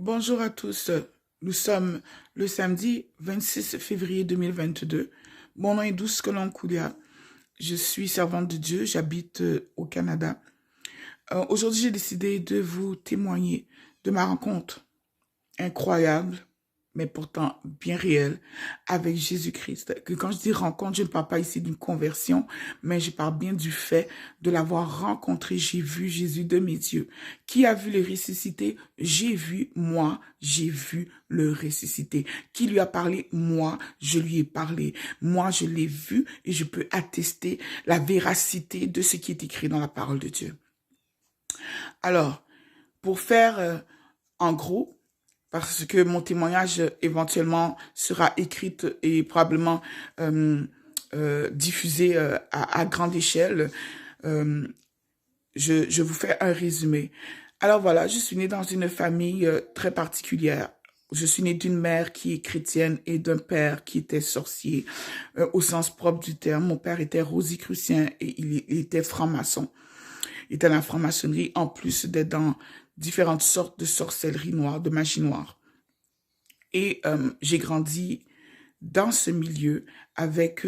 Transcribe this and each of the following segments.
Bonjour à tous. Nous sommes le samedi 26 février 2022. Mon nom est Douce Koulia. Je suis servante de Dieu. J'habite au Canada. Aujourd'hui, j'ai décidé de vous témoigner de ma rencontre incroyable, mais pourtant bien réelle, avec Jésus-Christ. Que quand je dis rencontre, je ne parle pas ici d'une conversion, mais je parle bien du fait de l'avoir rencontré. J'ai vu Jésus de mes yeux. Qui a vu le ressuscité? J'ai vu, moi, j'ai vu le ressuscité. Qui lui a parlé? Moi, je lui ai parlé. Moi, je l'ai vu et je peux attester la véracité de ce qui est écrit dans la parole de Dieu. Alors, pour faire en gros, parce que mon témoignage éventuellement sera écrit et probablement diffusé à grande échelle. Euh, je vous fais un résumé. Alors voilà, je suis née dans une famille très particulière. Je suis née d'une mère qui est chrétienne et d'un père qui était sorcier au sens propre du terme. Mon père était rosicrucien et il était franc-maçon. Il était dans la franc-maçonnerie en plus d'être dans différentes sortes de sorcellerie noire, de magie noire. Et j'ai grandi dans ce milieu avec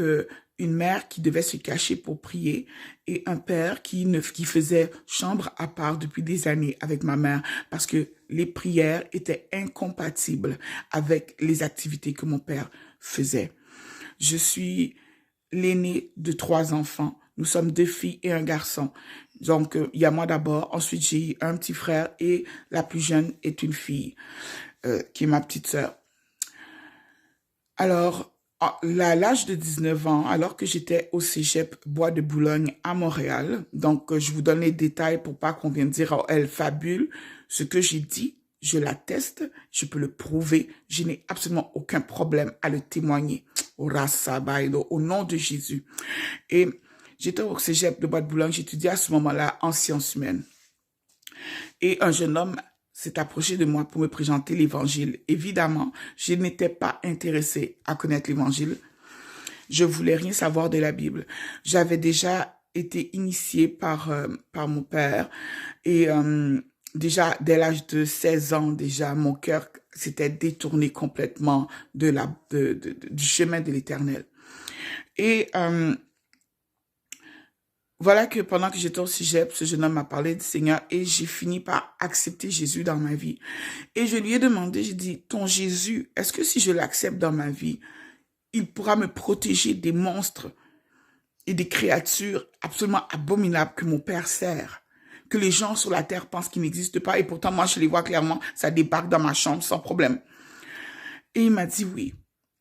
une mère qui devait se cacher pour prier et un père qui faisait chambre à part depuis des années avec ma mère parce que les prières étaient incompatibles avec les activités que mon père faisait. Je suis l'aîné de 3 enfants. Nous sommes 2 filles et un garçon. Donc, il y a moi d'abord. Ensuite, j'ai un petit frère et la plus jeune est une fille qui est ma petite sœur. Alors, à l'âge de 19 ans, alors que j'étais au Cégep Bois de Boulogne à Montréal, donc je vous donne les détails pour pas qu'on vienne dire oh, elle fabule, ce que j'ai dit, je l'atteste, je peux le prouver, je n'ai absolument aucun problème à le témoigner. Au nom de Jésus. Et j'étais au Cégep de Bois de Boulogne, j'étudiais à ce moment-là en sciences humaines. Et un jeune homme s'est approché de moi pour me présenter l'évangile. Évidemment, je n'étais pas intéressée à connaître l'évangile. Je voulais rien savoir de la Bible. J'avais déjà été initiée par mon père et déjà dès l'âge de 16 ans, déjà mon cœur s'était détourné complètement du chemin de l'Éternel. Et voilà que pendant que j'étais au cégep, ce jeune homme m'a parlé du Seigneur et j'ai fini par accepter Jésus dans ma vie. Et je lui ai demandé, j'ai dit, ton Jésus, est-ce que si je l'accepte dans ma vie, il pourra me protéger des monstres et des créatures absolument abominables que mon père sert, que les gens sur la terre pensent qu'ils n'existent pas et pourtant moi je les vois clairement, ça débarque dans ma chambre sans problème. Et il m'a dit oui.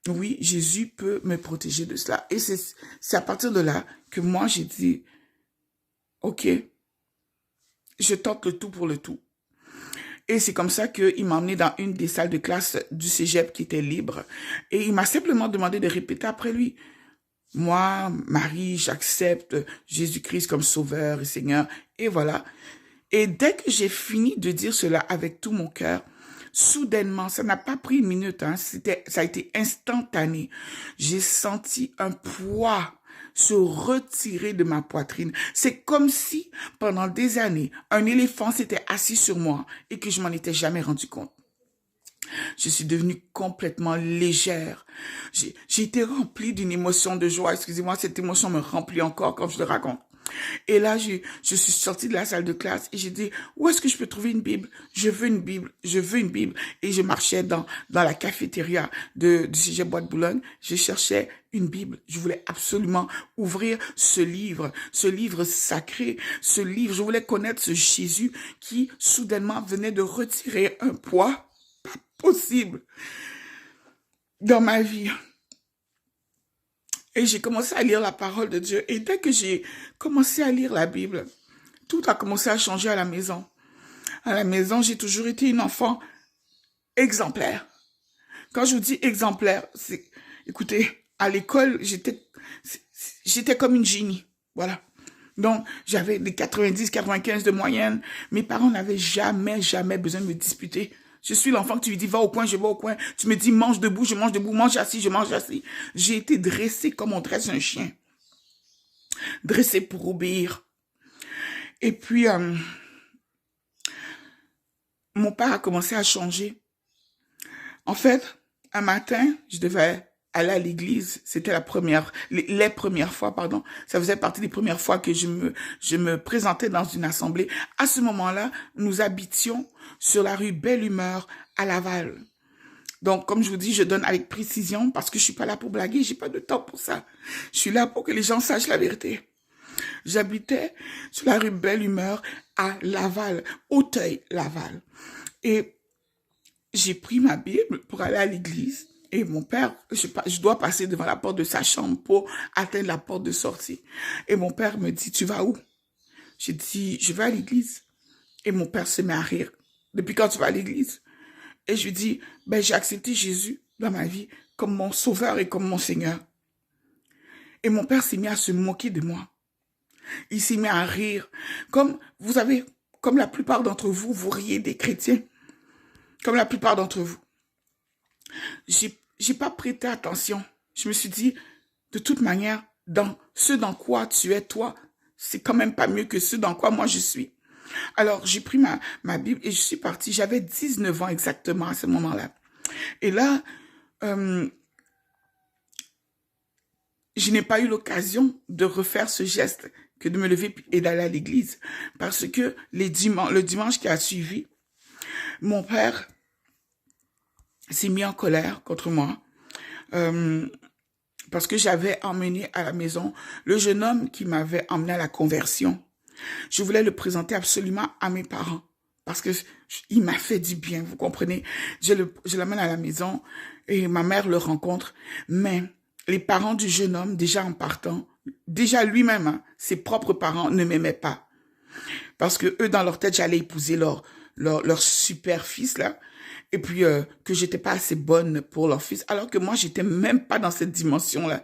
Oui, Jésus peut me protéger de cela. Et c'est à partir de là que moi j'ai dit, ok, je tente le tout pour le tout. Et c'est comme ça qu'il m'a emmené dans une des salles de classe du cégep qui était libre. Et il m'a simplement demandé de répéter après lui. Moi, Marie, j'accepte Jésus-Christ comme sauveur et Seigneur. Et voilà. Et dès que j'ai fini de dire cela avec tout mon cœur, soudainement, ça n'a pas pris une minute, hein, ça a été instantané. J'ai senti un poids se retirer de ma poitrine. C'est comme si, pendant des années, un éléphant s'était assis sur moi et que je m'en étais jamais rendu compte. Je suis devenue complètement légère. J'ai été remplie d'une émotion de joie. Excusez-moi, cette émotion me remplit encore quand je le raconte. Et là, je suis sortie de la salle de classe et j'ai dit, où est-ce que je peux trouver une Bible? Je veux une Bible, je veux une Bible. Et je marchais dans la cafétéria du Cégep Bois de Boulogne. Je cherchais une Bible. Je voulais absolument ouvrir ce livre sacré, ce livre. Je voulais connaître ce Jésus qui, soudainement, venait de retirer un poids pas possible dans ma vie. Et j'ai commencé à lire la parole de Dieu. Et dès que j'ai commencé à lire la Bible, tout a commencé à changer à la maison. À la maison, j'ai toujours été une enfant exemplaire. Quand je vous dis exemplaire, c'est, écoutez, à l'école, j'étais comme une génie. Voilà. Donc, j'avais des 90, 95 de moyenne. Mes parents n'avaient jamais besoin de me disputer. Je suis l'enfant que tu lui dis, va au coin, je vais au coin. Tu me dis, mange debout, je mange debout, mange assis, je mange assis. J'ai été dressée comme on dresse un chien. Dressée pour obéir. Et puis, mon père a commencé à changer. En fait, un matin, je devais aller à l'église. C'était les premières fois, pardon. Ça faisait partie des premières fois que je me présentais dans une assemblée. À ce moment-là, nous habitions sur la rue Belle Humeur à Laval. Donc, comme je vous dis, je donne avec précision parce que je suis pas là pour blaguer, j'ai pas de temps pour ça. Je suis là pour que les gens sachent la vérité. J'habitais sur la rue Belle Humeur à Laval, Auteuil, Laval. Et j'ai pris ma Bible pour aller à l'église. Et mon père, je dois passer devant la porte de sa chambre pour atteindre la porte de sortie. Et mon père me dit, tu vas où? J'ai dit, je vais à l'église. Et mon père se met à rire. Depuis quand tu vas à l'église? Et je lui dis, ben, j'ai accepté Jésus dans ma vie comme mon sauveur et comme mon Seigneur. Et mon père s'est mis à se moquer de moi. Il s'est mis à rire. Comme, vous savez, comme la plupart d'entre vous, vous riez des chrétiens. Comme la plupart d'entre vous. J'ai pas prêté attention. Je me suis dit, de toute manière, dans ce dans quoi tu es toi, c'est quand même pas mieux que ce dans quoi moi je suis. Alors, j'ai pris ma Bible et je suis partie. J'avais 19 ans exactement à ce moment-là. Et là, je n'ai pas eu l'occasion de refaire ce geste que de me lever et d'aller à l'église. Parce que le dimanche qui a suivi, mon père s'est mis en colère contre moi. Parce que j'avais emmené à la maison le jeune homme qui m'avait emmené à la conversion. Je voulais le présenter absolument à mes parents parce que il m'a fait du bien, vous comprenez. Je l'amène à la maison et ma mère le rencontre, mais les parents du jeune homme, déjà en partant, déjà lui-même, hein, ses propres parents ne m'aimaient pas parce que eux dans leur tête j'allais épouser leur super fils là. Et puis que j'étais pas assez bonne pour leur fils, alors que moi j'étais même pas dans cette dimension-là.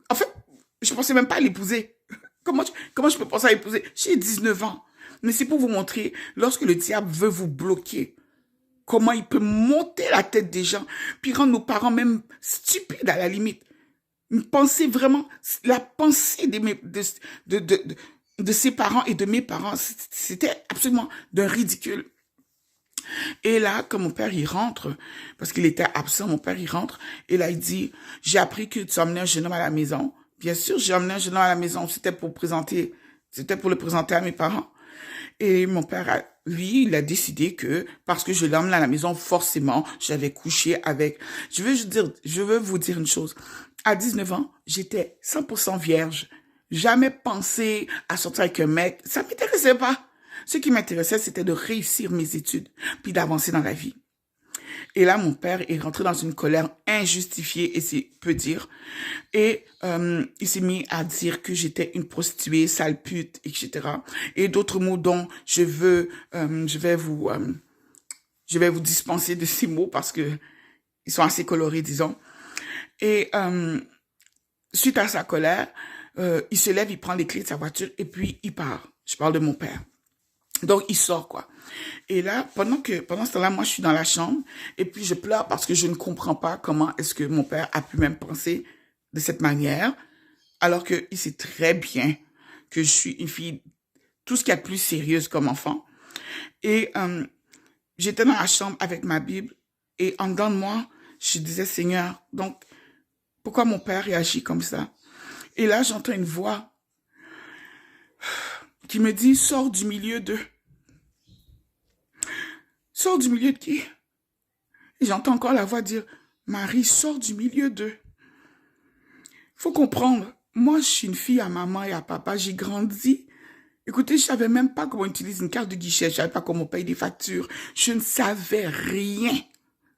En fait, je pensais même pas à l'épouser. Comment je peux penser à l'épouser? J'ai 19 ans. Mais c'est pour vous montrer, lorsque le diable veut vous bloquer, comment il peut monter la tête des gens, puis rendre nos parents même stupides à la limite. Pensez vraiment, la pensée de ses parents et de mes parents, c'était absolument d'un ridicule. Et là, quand mon père, il rentre, parce qu'il était absent, mon père, il rentre, et là, il dit, j'ai appris que tu as emmené un jeune homme à la maison. Bien sûr, j'ai emmené un jeune homme à la maison, c'était pour le présenter à mes parents. Et mon père, lui, il a décidé que, parce que je l'ai emmené à la maison, forcément, j'avais couché avec. Je veux vous dire une chose. À 19 ans, j'étais 100% vierge. Jamais pensé à sortir avec un mec. Ça m'intéressait pas. Ce qui m'intéressait, c'était de réussir mes études, puis d'avancer dans la vie. Et là, mon père est rentré dans une colère injustifiée, et c'est peu dire. Et il s'est mis à dire que j'étais une prostituée, sale pute, etc. Et d'autres mots dont je vais vous dispenser de ces mots parce que ils sont assez colorés, disons. Et suite à sa colère, il se lève, il prend les clés de sa voiture et puis il part. Je parle de mon père. Donc, il sort, quoi. Et là, pendant ce temps-là, moi, je suis dans la chambre et puis je pleure parce que je ne comprends pas comment est-ce que mon père a pu même penser de cette manière, alors qu'il sait très bien que je suis une fille, tout ce qu'il y a de plus sérieuse comme enfant. Et j'étais dans la chambre avec ma Bible et en dedans de moi, je disais, Seigneur, donc, pourquoi mon père réagit comme ça? Et là, j'entends une voix qui me dit, sors du milieu d'eux. Sors du milieu de qui? Et j'entends encore la voix dire, Marie, sors du milieu d'eux. Faut comprendre, moi, je suis une fille à maman et à papa, j'ai grandi. Écoutez, je savais même pas comment utiliser une carte de guichet, je savais pas comment payer des factures. Je ne savais rien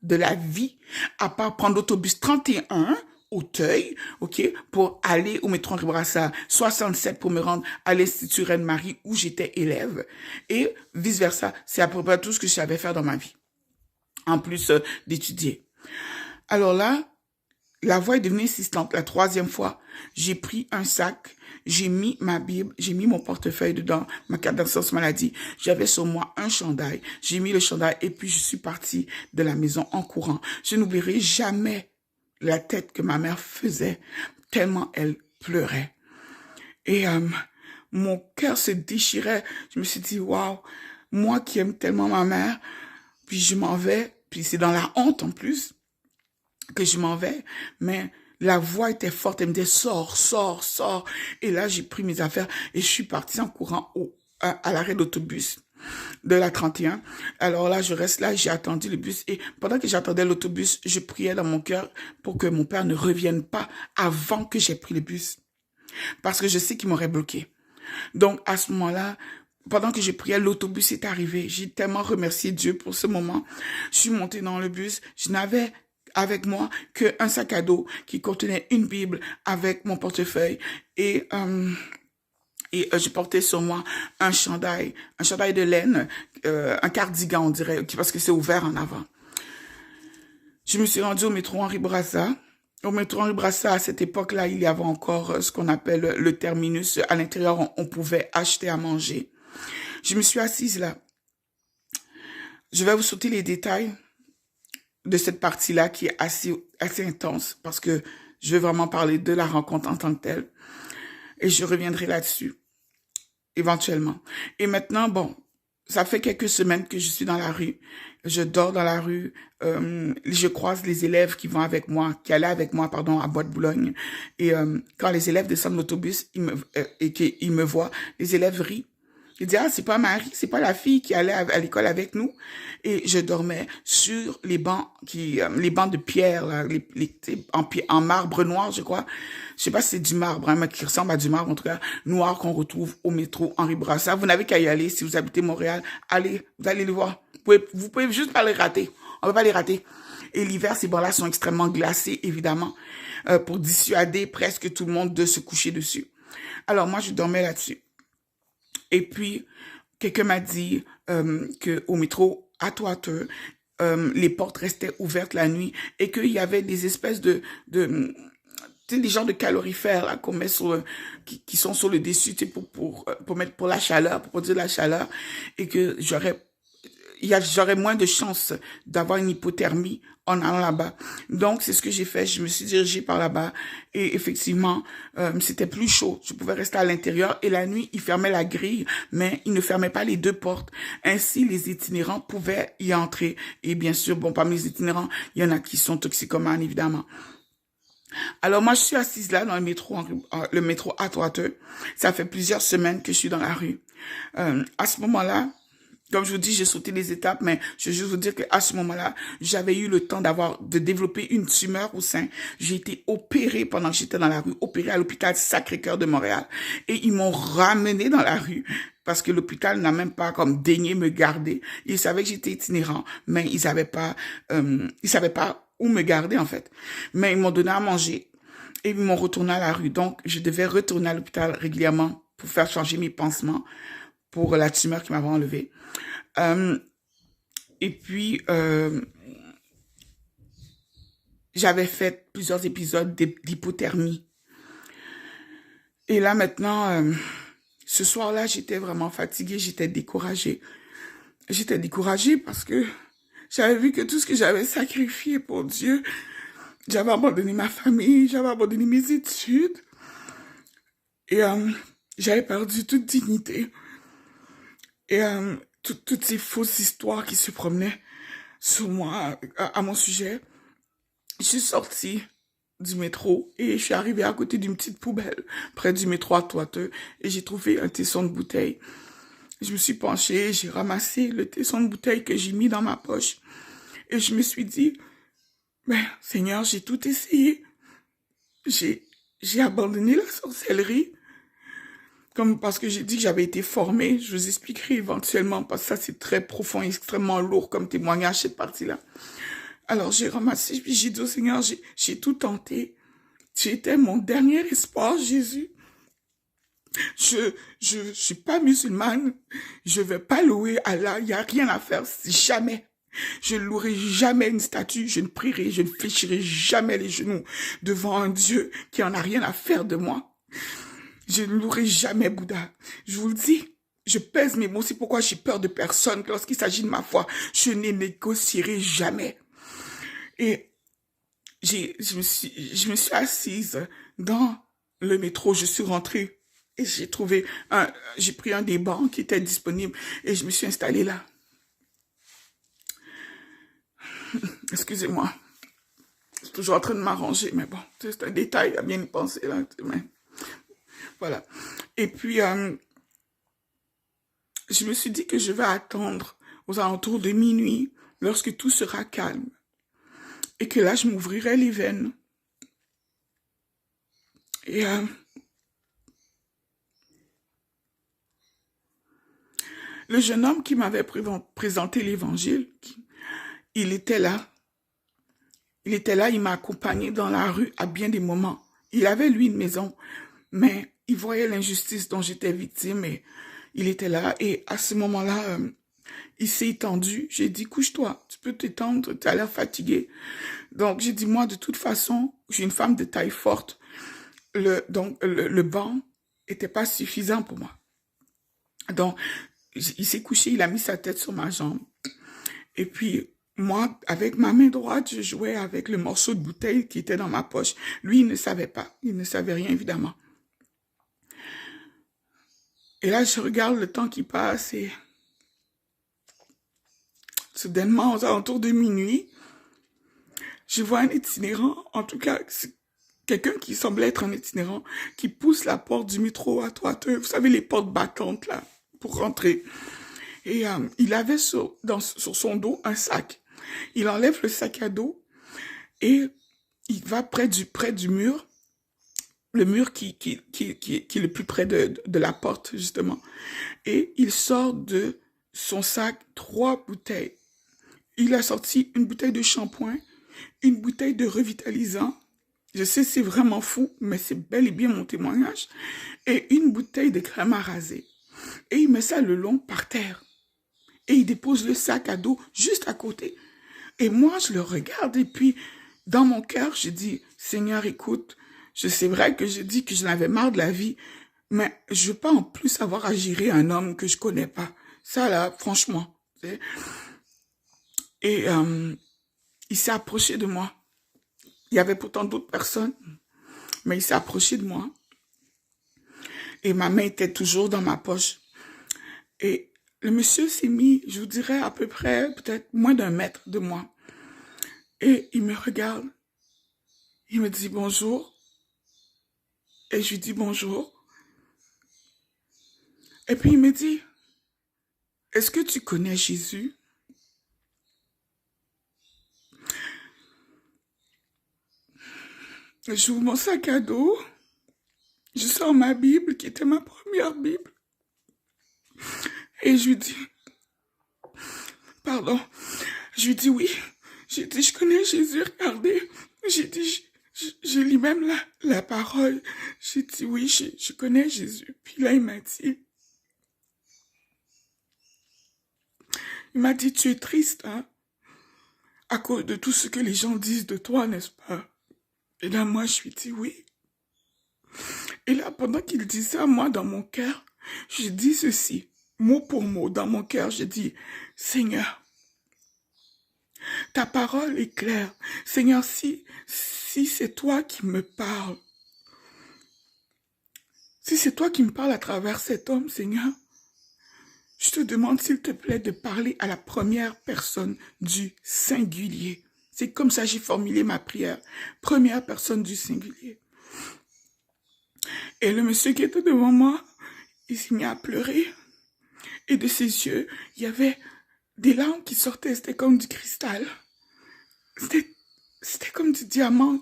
de la vie, à part prendre l'autobus 31, Auteuil, ok, pour aller au métro Henri Brassard, 67 pour me rendre à l'Institut Reine-Marie où j'étais élève, et vice-versa. C'est à peu près tout ce que je savais faire dans ma vie, en plus d'étudier. Alors là, la voix est devenue insistante. La troisième fois, j'ai pris un sac, j'ai mis ma Bible, j'ai mis mon portefeuille dedans, ma carte d'assurance maladie. J'avais sur moi un chandail. J'ai mis le chandail et puis je suis partie de la maison en courant. Je n'oublierai jamais la tête que ma mère faisait tellement elle pleurait. Et mon cœur se déchirait. Je me suis dit, waouh, moi qui aime tellement ma mère, puis je m'en vais puis c'est dans la honte en plus que je m'en vais, mais la voix était forte, elle me disait sors, sors, sors. Et là, j'ai pris mes affaires et je suis partie en courant à l'arrêt d'autobus de la 31. Alors là, je reste là, j'ai attendu le bus et pendant que j'attendais l'autobus, je priais dans mon cœur pour que mon père ne revienne pas avant que j'ai pris le bus. Parce que je sais qu'il m'aurait bloqué. Donc, à ce moment-là, pendant que je priais, l'autobus est arrivé. J'ai tellement remercié Dieu pour ce moment. Je suis montée dans le bus. Je n'avais avec moi qu'un sac à dos qui contenait une Bible avec mon portefeuille et je portais sur moi un chandail de laine, un cardigan on dirait, parce que c'est ouvert en avant. Je me suis rendue au métro Henri Bourassa. Au métro Henri Bourassa, à cette époque-là, il y avait encore ce qu'on appelle le terminus. À l'intérieur, on pouvait acheter à manger. Je me suis assise là. Je vais vous sauter les détails de cette partie-là qui est assez intense parce que je veux vraiment parler de la rencontre en tant que telle. Et je reviendrai là-dessus, éventuellement. Et maintenant, bon, ça fait quelques semaines que je suis dans la rue. Je dors dans la rue. Je croise les élèves qui vont avec moi, qui allaient avec moi, pardon, à Bois-de-Boulogne. Et quand les élèves descendent de l'autobus et qu'ils me voient, les élèves rient. Ils disent, ah, c'est pas Marie, c'est pas la fille qui allait à l'école avec nous. Et je dormais sur les bancs les bancs de pierre, là, en marbre noir, je crois. Je sais pas si c'est du marbre, hein, mais qui ressemble à du marbre, en tout cas, noir qu'on retrouve au métro Henri Bourassa. Vous n'avez qu'à y aller. Si vous habitez Montréal, allez, vous allez le voir. Vous pouvez juste pas les rater. On va pas les rater. Et l'hiver, ces bancs-là sont extrêmement glacés, évidemment, pour dissuader presque tout le monde de se coucher dessus. Alors, moi, je dormais là-dessus. Et puis, quelqu'un m'a dit que au métro Atwater, les portes restaient ouvertes la nuit et qu'il y avait des espèces tu sais, des genres de calorifères là qu'on met qui sont sur le dessus, tu sais, pour mettre pour la chaleur, pour produire la chaleur, et que j'aurais moins de chances d'avoir une hypothermie en allant là-bas. Donc, c'est ce que j'ai fait. Je me suis dirigée par là-bas et effectivement, c'était plus chaud. Je pouvais rester à l'intérieur et la nuit, ils fermaient la grille, mais ils ne fermaient pas les deux portes. Ainsi, les itinérants pouvaient y entrer. Et bien sûr, bon, parmi les itinérants, il y en a qui sont toxicomanes, évidemment. Alors, moi, je suis assise là dans le métro Atwater. Ça fait plusieurs semaines que je suis dans la rue. À ce moment-là, comme je vous dis, j'ai sauté les étapes, mais je veux juste vous dire qu'à ce moment-là, j'avais eu le temps de développer une tumeur au sein. J'ai été opérée pendant que j'étais dans la rue, opérée à l'hôpital Sacré-Cœur de Montréal. Et ils m'ont ramenée dans la rue parce que l'hôpital n'a même pas comme daigné me garder. Ils savaient que j'étais itinérant, mais ils savaient pas où me garder en fait. Mais ils m'ont donné à manger et ils m'ont retourné à la rue. Donc, je devais retourner à l'hôpital régulièrement pour faire changer mes pansements pour la tumeur qui m'avait enlevée. Et puis, j'avais fait plusieurs épisodes d'hypothermie. Et là, maintenant, ce soir-là, j'étais vraiment fatiguée, j'étais découragée. J'étais découragée parce que j'avais vu que tout ce que j'avais sacrifié pour Dieu, j'avais abandonné ma famille, j'avais abandonné mes études. Et j'avais perdu toute dignité. Et toutes ces fausses histoires qui se promenaient sur moi, à mon sujet. Je suis sortie du métro et je suis arrivée à côté d'une petite poubelle près du métro Atwater et j'ai trouvé un tesson de bouteille. Je me suis penchée, j'ai ramassé le tesson de bouteille que j'ai mis dans ma poche et je me suis dit, ben, Seigneur, j'ai tout essayé. J'ai abandonné la sorcellerie. Comme parce que j'ai dit que j'avais été formée, je vous expliquerai éventuellement, parce que ça c'est très profond et extrêmement lourd comme témoignage, cette partie-là. Alors j'ai ramassé, puis j'ai dit au Seigneur, j'ai tout tenté. Tu étais mon dernier espoir, Jésus. Je suis pas musulmane, je vais pas louer Allah, il y a rien à faire, jamais. Je ne louerai jamais une statue, je ne prierai, je ne fléchirai jamais les genoux devant un Dieu qui en a rien à faire de moi. Je ne louerai jamais Bouddha. Je vous le dis, je pèse mes mots. C'est pourquoi j'ai peur de personne. Lorsqu'il s'agit de ma foi, je ne négocierai jamais. Et je me suis assise dans le métro. Je suis rentrée et j'ai pris un des bancs qui était disponible et je me suis installée là. Excusez-moi. Je suis toujours en train de m'arranger, mais bon, c'est un détail à bien y penser, là. Mais voilà. Et puis, je me suis dit que je vais attendre aux alentours de minuit, lorsque tout sera calme. Et que là, je m'ouvrirai les veines. Et le jeune homme qui m'avait présenté l'évangile, il était là. Il était là, il m'a accompagné dans la rue à bien des moments. Il avait, lui, une maison, mais il voyait l'injustice dont j'étais victime et il était là. Et à ce moment-là, il s'est étendu. J'ai dit, couche-toi, tu peux t'étendre, tu as l'air fatigué. Donc, j'ai dit, moi, de toute façon, je suis une femme de taille forte. Le banc était pas suffisant pour moi. Donc, il s'est couché, il a mis sa tête sur ma jambe. Et puis, moi, avec ma main droite, je jouais avec le morceau de bouteille qui était dans ma poche. Lui, il ne savait pas. Il ne savait rien, évidemment. Et là, je regarde le temps qui passe et soudainement, aux alentours de minuit, je vois un itinérant, en tout cas, quelqu'un qui semblait être un itinérant, qui pousse la porte du métro à Toiteux. Vous savez, les portes battantes, là, pour rentrer. Et il avait sur son dos un sac. Il enlève le sac à dos et il va près du mur, le mur qui est le plus près de la porte, justement. Et il sort de son sac 3 bouteilles. Il a sorti une bouteille de shampoing, une bouteille de revitalisant. Je sais, c'est vraiment fou, mais c'est bel et bien mon témoignage. Et une bouteille de crème à raser. Et il met ça le long par terre. Et il dépose le sac à dos juste à côté. Et moi, je le regarde et puis, dans mon cœur, je dis, Seigneur, écoute, c'est vrai que je dis que je n'avais marre de la vie, mais je veux pas en plus avoir à gérer un homme que je connais pas. Ça, là, franchement. Et il s'est approché de moi. Il y avait pourtant d'autres personnes, mais il s'est approché de moi. Et ma main était toujours dans ma poche. Et le monsieur s'est mis, je vous dirais, à peu près, peut-être moins d'1 mètre de moi. Et il me regarde. Il me dit bonjour. Et je lui dis bonjour. Et puis il me dit, est-ce que tu connais Jésus? J'ouvre mon sac à dos. Je sors ma Bible, qui était ma première Bible. Et je lui dis, pardon. Je lui dis oui. J'ai dit, je connais Jésus, regardez. J'ai dit, je lis même la parole. J'ai dit, oui, je connais Jésus. Puis là, il m'a dit, tu es triste, hein, à cause de tout ce que les gens disent de toi, n'est-ce pas? Et là, moi, je lui dis oui. Et là, pendant qu'il dit ça, moi, dans mon cœur, je dis ceci, mot pour mot, dans mon cœur, je dis, Seigneur, ta parole est claire. Seigneur, si c'est toi qui me parles, si c'est toi qui me parles à travers cet homme, Seigneur, je te demande, s'il te plaît, de parler à la première personne du singulier. C'est comme ça que j'ai formulé ma prière. Première personne du singulier. Et le monsieur qui était devant moi, il s'est mis à pleurer. Et de ses yeux, il y avait des larmes qui sortaient. C'était comme du cristal. C'était comme du diamant.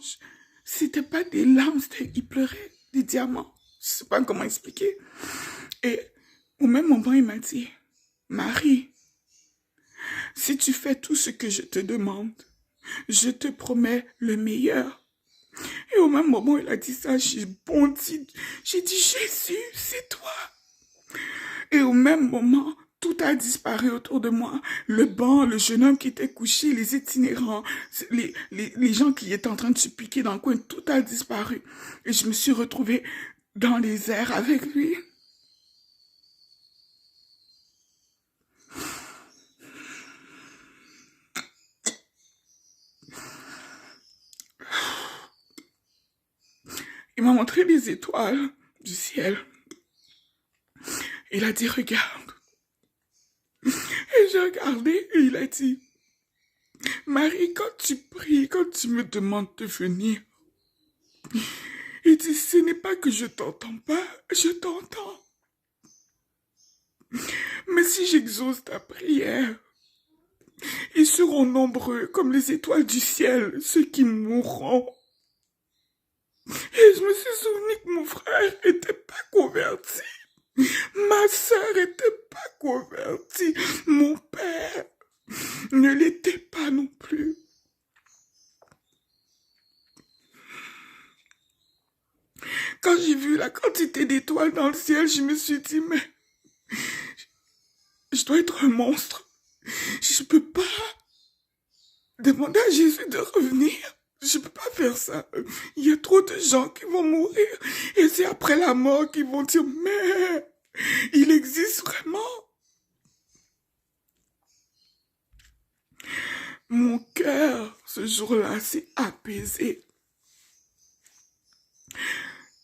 C'était pas des larmes, il pleurait des diamants. Je sais pas comment expliquer. Et au même moment, il m'a dit, Marie, si tu fais tout ce que je te demande, je te promets le meilleur. Et au même moment, il a dit ça, j'ai bondi. J'ai dit, Jésus, c'est toi. Et au même moment, tout a disparu autour de moi. Le banc, le jeune homme qui était couché, les itinérants, les gens qui étaient en train de se piquer dans le coin, tout a disparu. Et je me suis retrouvée dans les airs avec lui. Il m'a montré les étoiles du ciel. Il a dit, regarde. Et j'ai regardé et il a dit, Marie, quand tu pries, quand tu me demandes de venir, il dit, ce n'est pas que je t'entends pas, je t'entends. Mais si j'exauce ta prière, ils seront nombreux comme les étoiles du ciel, ceux qui mourront. Et je me suis souvenu que mon frère n'était pas converti. Ma sœur n'était pas convertie. Mon père ne l'était pas non plus. Quand j'ai vu la quantité d'étoiles dans le ciel, je me suis dit, mais je dois être un monstre. Je ne peux pas demander à Jésus de revenir. Je ne peux pas faire ça. Il y a trop de gens qui vont mourir. Et c'est après la mort qu'ils vont dire, mais il existe vraiment. Mon cœur, ce jour-là, s'est apaisé.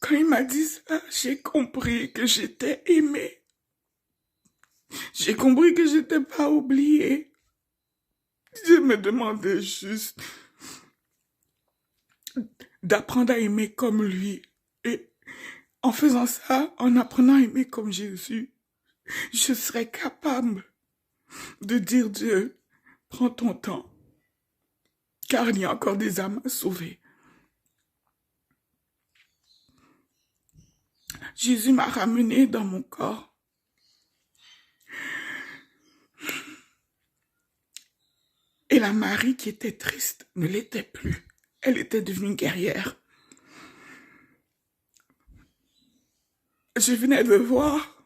Quand il m'a dit ça, j'ai compris que j'étais aimée. J'ai compris que j'étais pas oubliée. Je me demandais juste d'apprendre à aimer comme lui. Et en faisant ça, en apprenant à aimer comme Jésus, je serais capable de dire, Dieu, prends ton temps, car il y a encore des âmes à sauver. Jésus m'a ramené dans mon corps. Et la Marie qui était triste ne l'était plus. Elle était devenue guerrière. Je venais de voir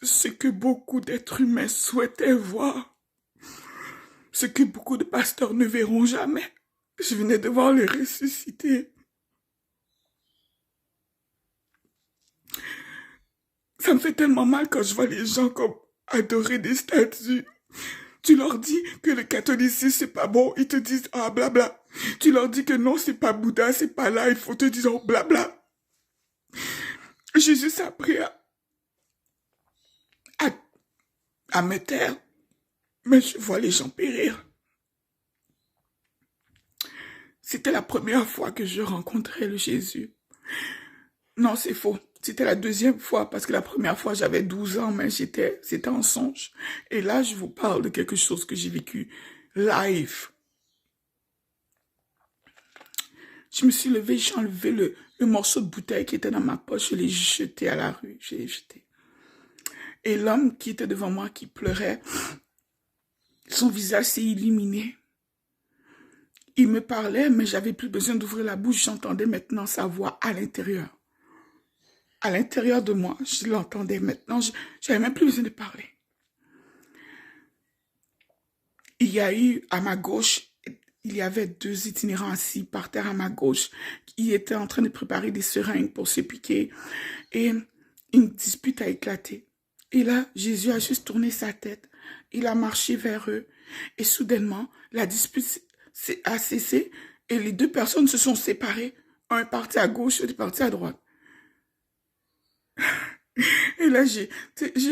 ce que beaucoup d'êtres humains souhaitaient voir, ce que beaucoup de pasteurs ne verront jamais. Je venais de voir le ressusciter. Ça me fait tellement mal quand je vois les gens comme adorer des statues. Tu leur dis que le catholicisme c'est pas bon, ils te disent ah blabla. Tu leur dis que non c'est pas Bouddha, c'est pas là, il faut te dire oh, blabla. Jésus s'est appris à me taire, mais je vois les gens périr. C'était la première fois que je rencontrais le Jésus. Non, c'est faux. C'était la deuxième fois, parce que la première fois, j'avais 12 ans, mais c'était un songe. Et là, je vous parle de quelque chose que j'ai vécu live. Je me suis levée, j'ai enlevé le morceau de bouteille qui était dans ma poche, je l'ai jeté à la rue, je l'ai jeté. Et l'homme qui était devant moi, qui pleurait, son visage s'est illuminé. Il me parlait, mais j'avais plus besoin d'ouvrir la bouche, j'entendais maintenant sa voix à l'intérieur. À l'intérieur de moi, je l'entendais maintenant, j'avais même plus besoin de parler. Il y a eu, à ma gauche, il y avait 2 itinérants assis par terre à ma gauche, qui étaient en train de préparer des seringues pour se piquer, et une dispute a éclaté. Et là, Jésus a juste tourné sa tête, il a marché vers eux, et soudainement, la dispute a cessé, et les 2 personnes se sont séparées, un est parti à gauche, l'autre est parti à droite. Et là, j'ai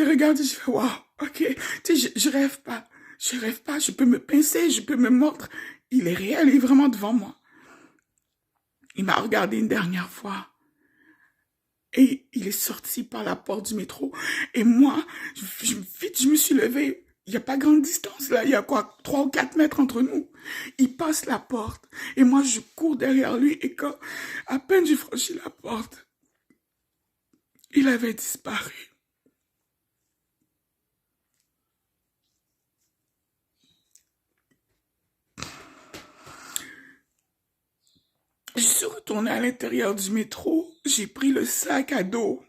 regardé, je fais, waouh, ok, je rêve pas, je peux me pincer, je peux me mordre. Il est réel, il est vraiment devant moi. Il m'a regardé une dernière fois. Et il est sorti par la porte du métro. Et moi, vite, je me suis levée. Il n'y a pas grande distance là, il y a quoi, 3 ou 4 mètres entre nous. Il passe la porte. Et moi, je cours derrière lui. Et quand, à peine j'ai franchi la porte, il avait disparu. Je suis retournée à l'intérieur du métro, j'ai pris le sac à dos,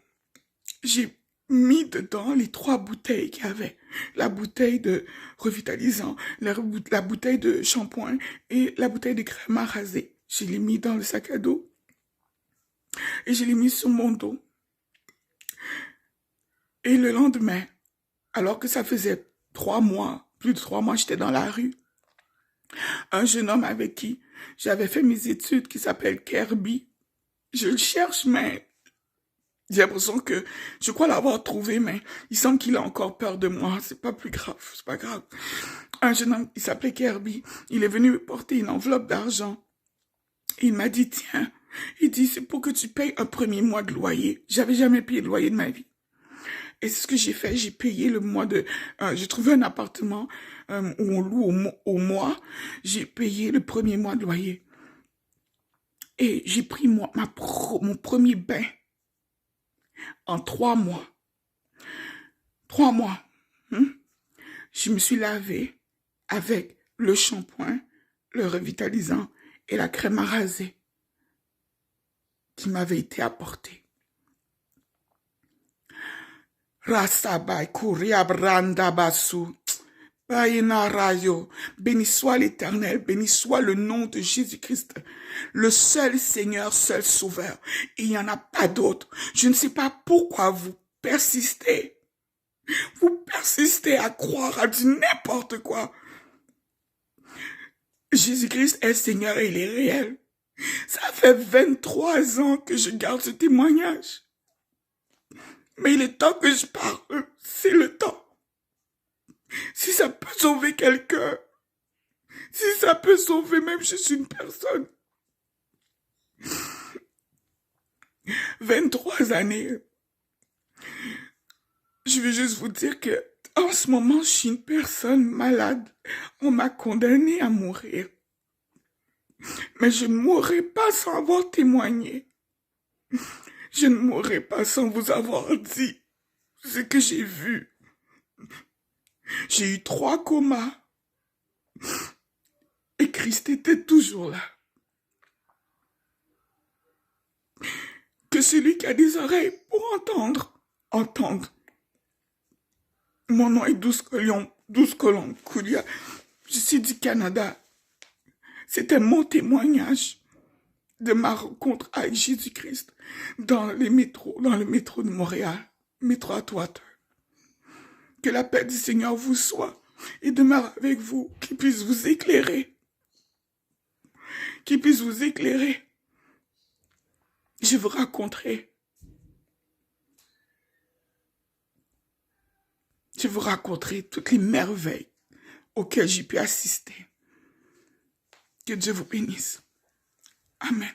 j'ai mis dedans les 3 bouteilles qu'il y avait. La bouteille de revitalisant, la bouteille de shampoing et la bouteille de crème à raser. Je l'ai mis dans le sac à dos et je l'ai mis sur mon dos. Et le lendemain, alors que ça faisait 3 mois, plus de 3 mois, j'étais dans la rue, un jeune homme avec qui j'avais fait mes études qui s'appelle Kirby. Je le cherche, mais J'ai l'impression que je crois l'avoir trouvé, mais il semble qu'il a encore peur de moi. C'est pas plus grave, c'est pas grave. Un jeune homme, il s'appelait Kirby. Il est venu me porter une enveloppe d'argent. Il m'a dit, tiens, il dit, c'est pour que tu payes un premier mois de loyer. J'avais jamais payé de loyer de ma vie. Et c'est ce que j'ai fait. J'ai payé le mois de... j'ai trouvé un appartement où on loue au mois. J'ai payé le premier mois de loyer. Et j'ai pris mon premier bain en 3 mois. 3 mois. Je me suis lavée avec le shampoing, le revitalisant et la crème à raser qui m'avait été apportée. Rasabai kuria branda basu. Béni soit l'Éternel, béni soit le nom de Jésus-Christ, le seul Seigneur, seul Sauveur. Il n'y en a pas d'autre. Je ne sais pas pourquoi vous persistez. Vous persistez à croire à du n'importe quoi. Jésus-Christ est Seigneur et il est réel. Ça fait 23 ans que je garde ce témoignage. Mais il est temps que je parle. C'est le temps. Si ça peut sauver quelqu'un, si ça peut sauver même juste une personne. 23 années. Je veux juste vous dire que en ce moment, je suis une personne malade. On m'a condamné à mourir. Mais je ne mourrai pas sans avoir témoigné. Je ne mourrai pas sans vous avoir dit ce que j'ai vu. J'ai eu 3 comas. Et Christ était toujours là. Que celui qui a des oreilles pour entende. Mon nom est Douce Colombe Koulia. Je suis du Canada. C'était mon témoignage de ma rencontre avec Jésus-Christ dans le métro de Montréal, métro Atwater. Que la paix du Seigneur vous soit et demeure avec vous, qu'il puisse vous éclairer. Qu'il puisse vous éclairer. Je vous raconterai. Je vous raconterai toutes les merveilles auxquelles j'ai pu assister. Que Dieu vous bénisse. Amen.